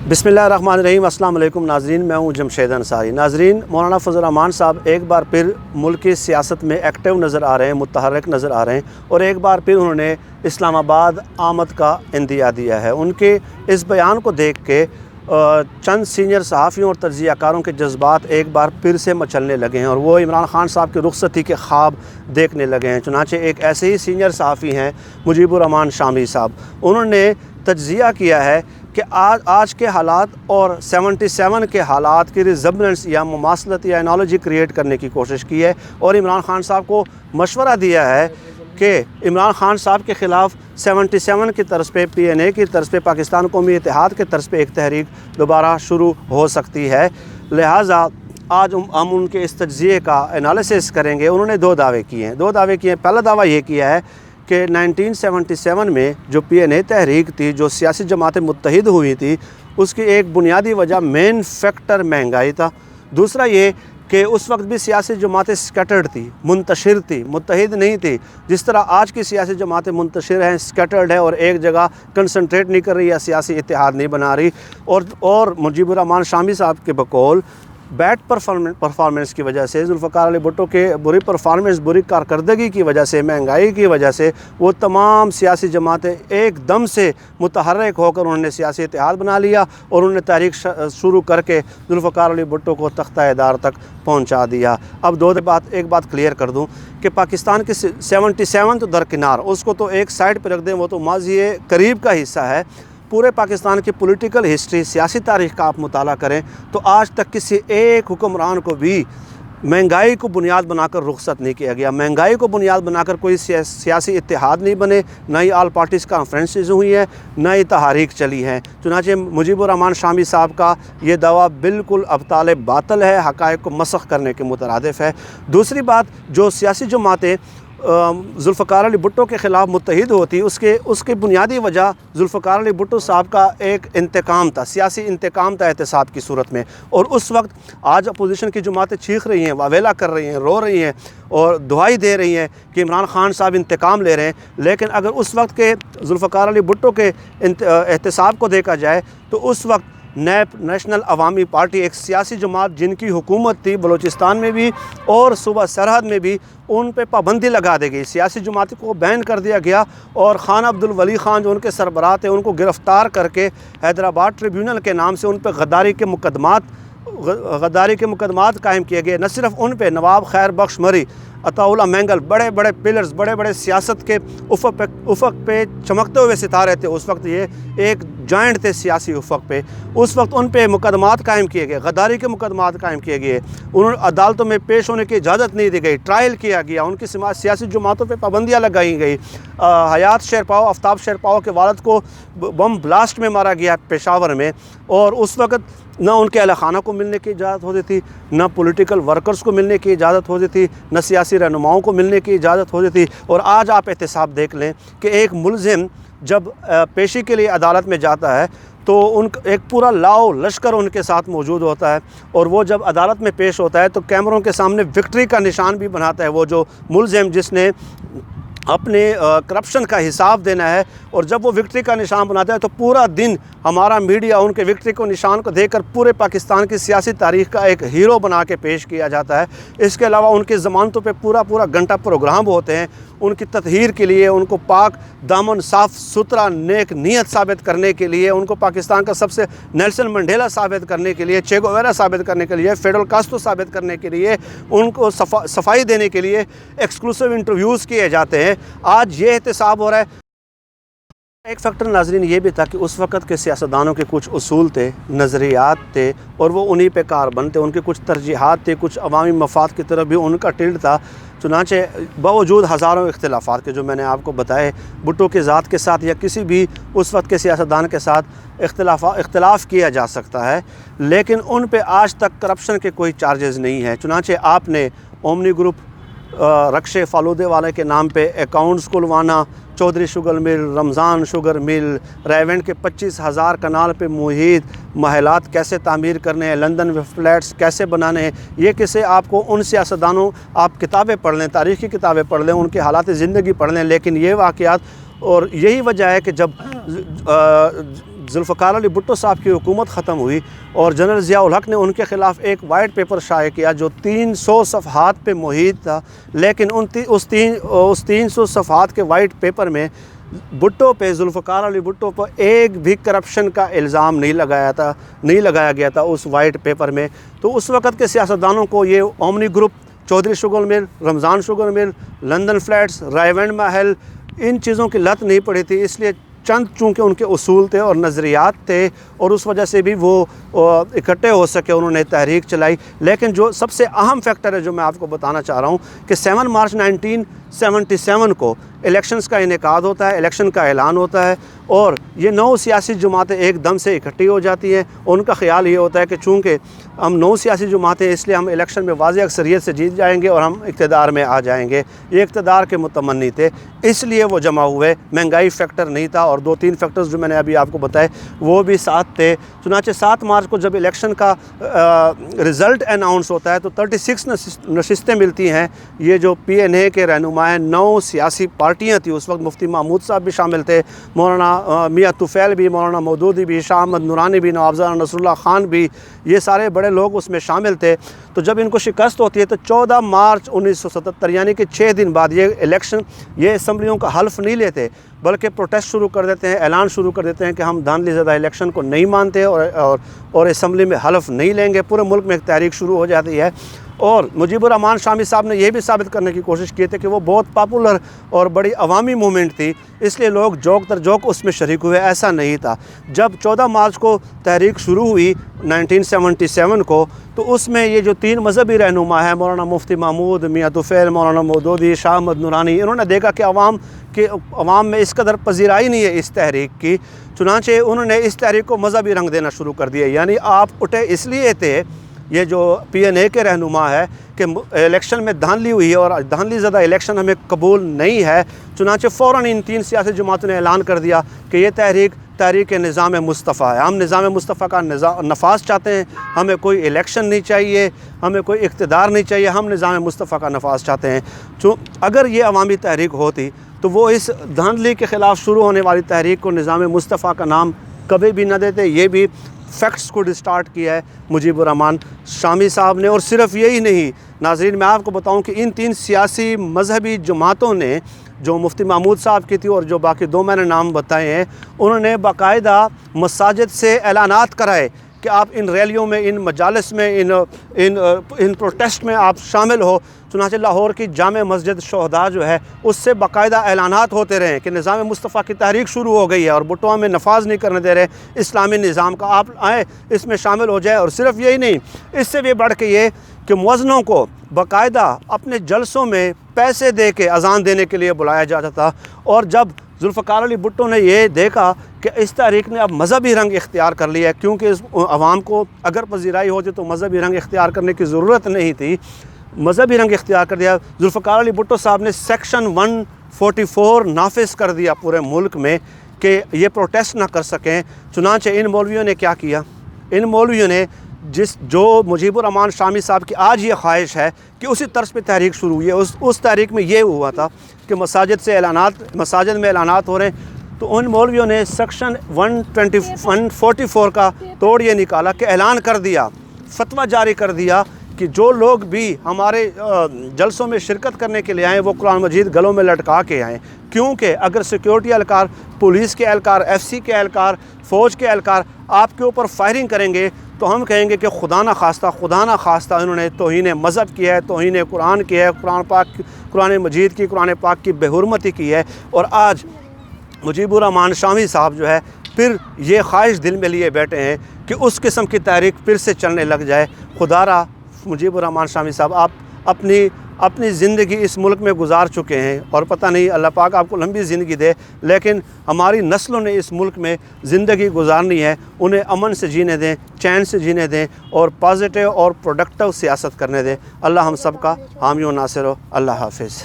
बिस्मिल्लाहिर्रहमानिर्रहीम। अस्सलाम वालेकुम नाज़रीन, मैं हूं जमशेद अंसारी। नाज़रीन, मौलाना फजल रहमान साहब एक बार फिर मुल्क की सियासत में एक्टिव नज़र आ रहे हैं, मुतहर्रिक नज़र आ रहे हैं और एक बार फिर उन्होंने इस्लामाबाद आमद का इंदिया दिया है। उनके इस बयान को देख के चंद सीनियर सहाफ़ियों और तज्ज़ियाकारों के जज्बात एक बार फिर से मचलने लगे हैं और वो इमरान खान साहब की रुखसती के ख्वाब देखने लगे हैं। चुनांचे एक ऐसे ही सीनियर सहाफ़ी हैं मुजीबुर रहमान शामी साहब, उन्होंने तज्ज़िया किया है कि आज के हालात और 77 के हालात की रिज़म्बलेंस या मुमासलत या एनालॉजी क्रिएट करने की कोशिश की है और इमरान खान साहब को मशवरा दिया है कि इमरान खान साहब के ख़िलाफ़ 77 की तरफ पे PNA की तरफ पे पाकिस्तान कौमी इत्तेहाद के तरफ पे एक तहरीक दोबारा शुरू हो सकती है। लिहाजा आज हम उनके इस तज्ज़िये का एनालिसिस करेंगे। उन्होंने दो दावे किए हैं। पहला दावा ये किया है कि 1977 में जो PNA तहरीक थी, जो सियासी जमातें मुत्तहिद हुई थी, उसकी एक बुनियादी वजह मेन फैक्टर महंगाई था। दूसरा ये कि उस वक्त भी सियासी जमातें स्कैटर्ड थी, मुंतशिर थी, मुत्तहिद नहीं थी। जिस तरह आज की सियासी जमातें मुंतशिर हैं, स्कैटर्ड है और एक जगह कंसंट्रेट नहीं कर रही या सियासी इत्तेहाद नहीं बना रही। और मुजीबुर रहमान शामी साहब के बकौल बैड परफॉर्मेंस की वजह से, जुल्फ़िकार अली भुट्टो के बुरी परफॉर्मेंस, बुरी कारकर्दगी की वजह से, महंगाई की वजह से वो तमाम सियासी जमातें एकदम से मुतहर्रिक होकर उन्होंने सियासी इत्तेहाद बना लिया और उन्होंने तहरीक शुरू करके जुल्फ़िकार अली भुट्टो को तख्ता-ए-दार तक पहुंचा दिया। अब एक बात क्लियर कर दूं कि पाकिस्तान की 77 तो दरकिनार, उसको तो एक साइड पर रख दें, वो तो माज़ी करीब का हिस्सा है। पूरे पाकिस्तान की पॉलिटिकल हिस्ट्री, सियासी तारीख़ का आप मुताला करें तो आज तक किसी एक हुक्मरान को भी महंगाई को बुनियाद बनाकर रुखसत नहीं किया गया। महंगाई को बुनियाद बनाकर कोई सियासी इत्तेहाद नहीं बने, ना ही आल पार्टीज़ कॉन्फ्रेंसेस हुई हैं, ना ही तहारीक चली हैं। चुनांचे मुजीबुर रहमान शामी साहब का ये दावा बिल्कुल अबताल बातिल है, हक़ाइक़ को मसख़ करने के मुतरादिफ़ है। दूसरी बात, जो सियासी जमातें जुल्फ़िकार अली भुट्टो के ख़िलाफ़ मुत्तहिद होती, उसकी बुनियादी वजह जुल्फ़िकार अली भुट्टो साहब का एक इंतकाम था, सियासी इंतकाम था एहतसाब की सूरत में। और उस वक्त आज अपोजिशन की जमातें चीख रही हैं, वावेला कर रही हैं, रो रही हैं और दुआई दे रही हैं कि इमरान खान साहब इंतकाम ले रहे हैं। लेकिन अगर उस वक्त के जुल्फ़िकार अली भुट्टो के एहतसाब को देखा जाए तो उस वक्त नैप, नेशनल अवामी पार्टी, एक सियासी जमात जिनकी हुकूमत थी बलूचिस्तान में भी और सूबा सरहद में भी, उन पे पाबंदी लगा दी गई, सियासी जमात को बैन कर दिया गया और खान अब्दुल वली खान जो उनके सरबराह थे उनको गिरफ़्तार करके हैदराबाद ट्रिब्यूनल के नाम से उन पर गद्दारी के मुकदमात कायम किए गए। न सिर्फ उन पे, नवाब खैर बख्श मरी, अताउल्लाह मैंगल, बड़े बड़े पिलर्स, बड़े बड़े सियासत के उफ़क़ पे चमकते हुए सितारे थे। उस वक्त ये एक जॉइंट थे सियासी उफ़क़ पे। उस वक्त उन पे मुकदमात कायम किए गए, गद्दारी के मुकदमात कायम किए गए। उन्होंने अदालतों में पेश होने की इजाज़त नहीं दी गई, ट्रायल किया गया, उनकी सियासी जमातों पे पाबंदियाँ लगाई गई। हयात शेरपाव, आफ्ताब शेरपाव के वालिद को बम ब्लास्ट में मारा गया पेशावर में। और उस वक्त न उनके अहल खाना को मिलने की इजाज़त होती थी, न पॉलिटिकल वर्कर्स को मिलने की इजाज़त होती थी, न सियासी रहनुमाओं को मिलने की इजाज़त होती थी। और आज आप एहतसाब देख लें कि एक मुलज़िम जब पेशी के लिए अदालत में जाता है तो एक पूरा लाओ लश्कर उनके साथ मौजूद होता है और वो जब अदालत में पेश होता है तो कैमरों के सामने विक्ट्री का निशान भी बनाता है, वो जो मुलज़िम जिसने अपने करप्शन का हिसाब देना है। और जब वो विक्ट्री का निशान बनाता है तो पूरा दिन हमारा मीडिया उनके विक्ट्री को निशान को देखकर पूरे पाकिस्तान की सियासी तारीख़ का एक हीरो बना के पेश किया जाता है। इसके अलावा उनकी ज़मानतों पे पूरा घंटा प्रोग्राम होते हैं उनकी तत्हीर के लिए, उनको पाक दामन, साफ़ सुथरा, नेक नीयत साबित करने के लिए, उनको पाकिस्तान का सबसे नेल्सन मंडेला साबित करने के लिए, चे गुवेरा साबित करने के लिए, फिडेल कास्ट्रो साबित करने के लिए, उनको सफाई देने के लिए एक्सक्लूसिव इंटरव्यूज़ किए जाते हैं। आज ये एहतसाब हो रहा है। एक फैक्टर नाज़रीन ये भी था कि उस वक़्त के सियासतदानों के कुछ उसूल थे, नज़रियात थे और वो उन्हीं पे कारबंद थे, उनके कुछ तरजीहात थे, कुछ अवामी मफाद की तरफ भी उनका टिल्ट था। चुनांचे बावजूद हज़ारों इख्तिलाफ़ात के जो मैंने आपको बताए, भुट्टो के ज़ात के साथ या किसी भी उस वक्त के सियासतदान के साथ इख्तिलाफ़ किया जा सकता है, लेकिन उन पे आज तक करप्शन के कोई चार्जेस नहीं है। चुनांचे आपने ओमनी ग्रुप, रक्शे फालूदे वाले के नाम पे अकाउंट्स खुलवाना, Chaudhry sugar mill, Ramzan sugar mill, रेवेंट के 25,000 कनाल पे मुहित महलात कैसे तामीर करने हैं, लंदन में फ्लैट्स कैसे बनाने हैं, ये किसे आपको उन सियासतदानों, आप किताबें पढ़ लें, तारीख़ की किताबें पढ़ लें, उनके हालात ज़िंदगी पढ़ लें, लेकिन ये वाक़यात और यही वजह है कि जब ذوالفقار علی بھٹو صاحب کی حکومت ختم ہوئی اور جنرل ضیاء الحق نے ان کے خلاف ایک وائٹ پیپر شائع کیا جو 300 صفحات پہ محیط تھا، لیکن اس 300 صفحات کے وائٹ پیپر میں بھٹو پہ، ذوالفقار علی بھٹو پر ایک بھی کرپشن کا الزام نہیں لگایا گیا تھا اس وائٹ پیپر میں۔ تو اس وقت کے سیاستدانوں کو یہ omni group, Chaudhry sugar mill, Ramzan sugar mill, London flats, Raiwind Mahal, ان چیزوں کی لت نہیں پڑی تھی، اس لیے چند چونکہ ان کے اصول تھے اور نظریات تھے اور اس وجہ سے بھی وہ اکٹھے ہو سکے، انہوں نے تحریک چلائی۔ لیکن جو سب سے اہم فیکٹر ہے جو میں آپ کو بتانا چاہ رہا ہوں کہ 7 مارچ 1977 کو الیکشنز کا انعقاد ہوتا ہے، الیکشن کا اعلان ہوتا ہے اور یہ 9 سیاسی جماعتیں ایک دم سے اکٹھی ہو جاتی ہیں۔ ان کا خیال یہ ہوتا ہے کہ چونکہ ہم 9 سیاسی جماعتیں، اس لیے ہم الیکشن میں واضح اکثریت سے جیت جائیں گے اور ہم اقتدار میں آ جائیں گے۔ یہ اقتدار کے متمنی تھے، اس لیے وہ جمع ہوئے۔ مہنگائی فیکٹر نہیں تھا اور 2-3 فیکٹرز جو میں نے ابھی آپ کو بتائے وہ بھی ساتھ تھے۔ چنانچہ 7 مارچ کو جب الیکشن کا رزلٹ اناؤنس ہوتا ہے تو 36 نشستیں ملتی ہیں۔ یہ جو پی این اے کے رہنما ہیں، 9 سیاسی پارٹیاں تھیں اس وقت، مفتی محمود صاحب بھی شامل تھے، مولانا میاں طفیل بھی، مولانا مودودی بھی، شاہ احمد نورانی بھی، نوابزادہ نصر اللہ خان بھی، یہ سارے بڑے لوگ اس میں شامل تھے۔ تو جب ان کو شکست ہوتی ہے تو 14 مارچ 1977 یعنی کہ 6 دن بعد یہ اسمبلیوں کا حلف نہیں لیتے بلکہ پروٹیسٹ شروع کر دیتے ہیں، اعلان شروع کر دیتے ہیں کہ ہم دھاندلی زدہ الیکشن کو نہیں مانتے اور اسمبلی میں حلف نہیں لیں گے۔ پورے ملک میں ایک تحریک شروع ہو جاتی ہے اور مجیب الرحمان شامی صاحب نے یہ بھی ثابت کرنے کی کوشش کی تھی کہ وہ بہت پاپولر اور بڑی عوامی موومنٹ تھی، اس لیے لوگ جوک در جوک اس میں شریک ہوئے۔ ایسا نہیں تھا۔ جب 14 مارچ کو تحریک شروع ہوئی 1977 کو، تو اس میں یہ جو 3 مذہبی رہنما ہیں، مولانا مفتی محمود، میاں طفیل، مولانا مودودی، شاہ احمد نورانی، انہوں نے دیکھا کہ عوام میں اس قدر پذیرائی نہیں ہے اس تحریک کی، چنانچہ انہوں نے اس تحریک کو مذہبی رنگ دینا شروع کر دیا۔ یعنی آپ اٹھے اس لیے تھے، یہ جو پی این اے کے رہنما ہے، کہ الیکشن میں دھاندلی ہوئی ہے اور دھاندلی زدہ الیکشن ہمیں قبول نہیں ہے، چنانچہ فوراً ان 3 سیاسی جماعتوں نے اعلان کر دیا کہ یہ تحریک نظام مصطفیٰ ہے، ہم نظام مصطفیٰ کا نفاذ چاہتے ہیں، ہمیں کوئی الیکشن نہیں چاہیے، ہمیں کوئی اقتدار نہیں چاہیے، ہم نظام مصطفیٰ کا نفاذ چاہتے ہیں۔ اگر یہ عوامی تحریک ہوتی تو وہ اس دھاندلی کے خلاف شروع ہونے والی تحریک کو نظام مصطفیٰ کا نام کبھی بھی نہ دیتے۔ یہ بھی فیکٹس کو ڈسٹارٹ کیا ہے مجیب الرحمان شامی صاحب نے۔ اور صرف یہی نہیں ناظرین، میں آپ کو بتاؤں کہ ان 3 سیاسی مذہبی جماعتوں نے، جو مفتی محمود صاحب کی تھی اور جو باقی 2 میں نے نام بتائے ہیں، انہوں نے باقاعدہ مساجد سے اعلانات کرائے کہ آپ ان ریلیوں میں، ان مجالس میں، ان پروٹیسٹ میں آپ شامل ہو۔ چنانچہ لاہور کی جامع مسجد شہداء جو ہے، اس سے باقاعدہ اعلانات ہوتے رہے کہ نظام مصطفیٰ کی تحریک شروع ہو گئی ہے اور بھٹو میں نفاذ نہیں کرنے دے رہے اسلامی نظام کا، آپ آئیں اس میں شامل ہو جائے۔ اور صرف یہی نہیں، اس سے بھی بڑھ کے یہ کہ مؤذنوں کو باقاعدہ اپنے جلسوں میں پیسے دے کے اذان دینے کے لیے بلایا جاتا تھا۔ اور جب ذوالفقار علی بھٹو نے یہ دیکھا کہ اس تحریک نے اب مذہبی رنگ اختیار کر لیا ہے، کیونکہ اس عوام کو اگر پذیرائی ہوتی تو مذہبی رنگ اختیار کرنے کی ضرورت نہیں تھی، مذہبی رنگ اختیار کر دیا۔ ذوالفقار علی بھٹو صاحب نے سیکشن 144 نافذ کر دیا پورے ملک میں کہ یہ پروٹیسٹ نہ کر سکیں۔ چنانچہ ان مولویوں نے کیا کیا؟ ان مولویوں نے جو مجیب الرحمان شامی صاحب کی آج یہ خواہش ہے کہ اسی طرز پہ تحریک شروع ہوئی ہے، اس تحریک میں یہ ہوا تھا کہ مساجد میں اعلانات ہو رہے ہیں، تو ان مولویوں نے سیکشن 144 کا توڑ یہ نکالا کہ اعلان کر دیا، فتویٰ جاری کر دیا کہ جو لوگ بھی ہمارے جلسوں میں شرکت کرنے کے لیے آئیں وہ قرآن مجید گلوں میں لٹکا کے آئیں، کیونکہ اگر سیکیورٹی اہلکار، پولیس کے اہلکار، ایف سی کے اہلکار، فوج کے اہلکار آپ کے اوپر فائرنگ کریں گے تو ہم کہیں گے کہ خدا نہ خواستہ انہوں نے توہین مذہب کی ہے، توہین قرآن کی ہے، قرآن مجید کی، قرآن پاک کی بے حرمتی کی ہے۔ اور آج مجیب الرحمان شامی صاحب جو ہے پھر یہ خواہش دل میں لیے بیٹھے ہیں کہ اس قسم کی تحریک پھر سے چلنے لگ جائے۔ خدا را مجیب الرحمان شامی صاحب آپ اپنی زندگی اس ملک میں گزار چکے ہیں اور پتہ نہیں اللہ پاک آپ کو لمبی زندگی دے، لیکن ہماری نسلوں نے اس ملک میں زندگی گزارنی ہے، انہیں امن سے جینے دیں، چین سے جینے دیں اور پازیٹیو اور پروڈکٹیو سیاست کرنے دیں۔ اللہ ہم سب کا حامی و ناصر ہو۔ اللہ حافظ۔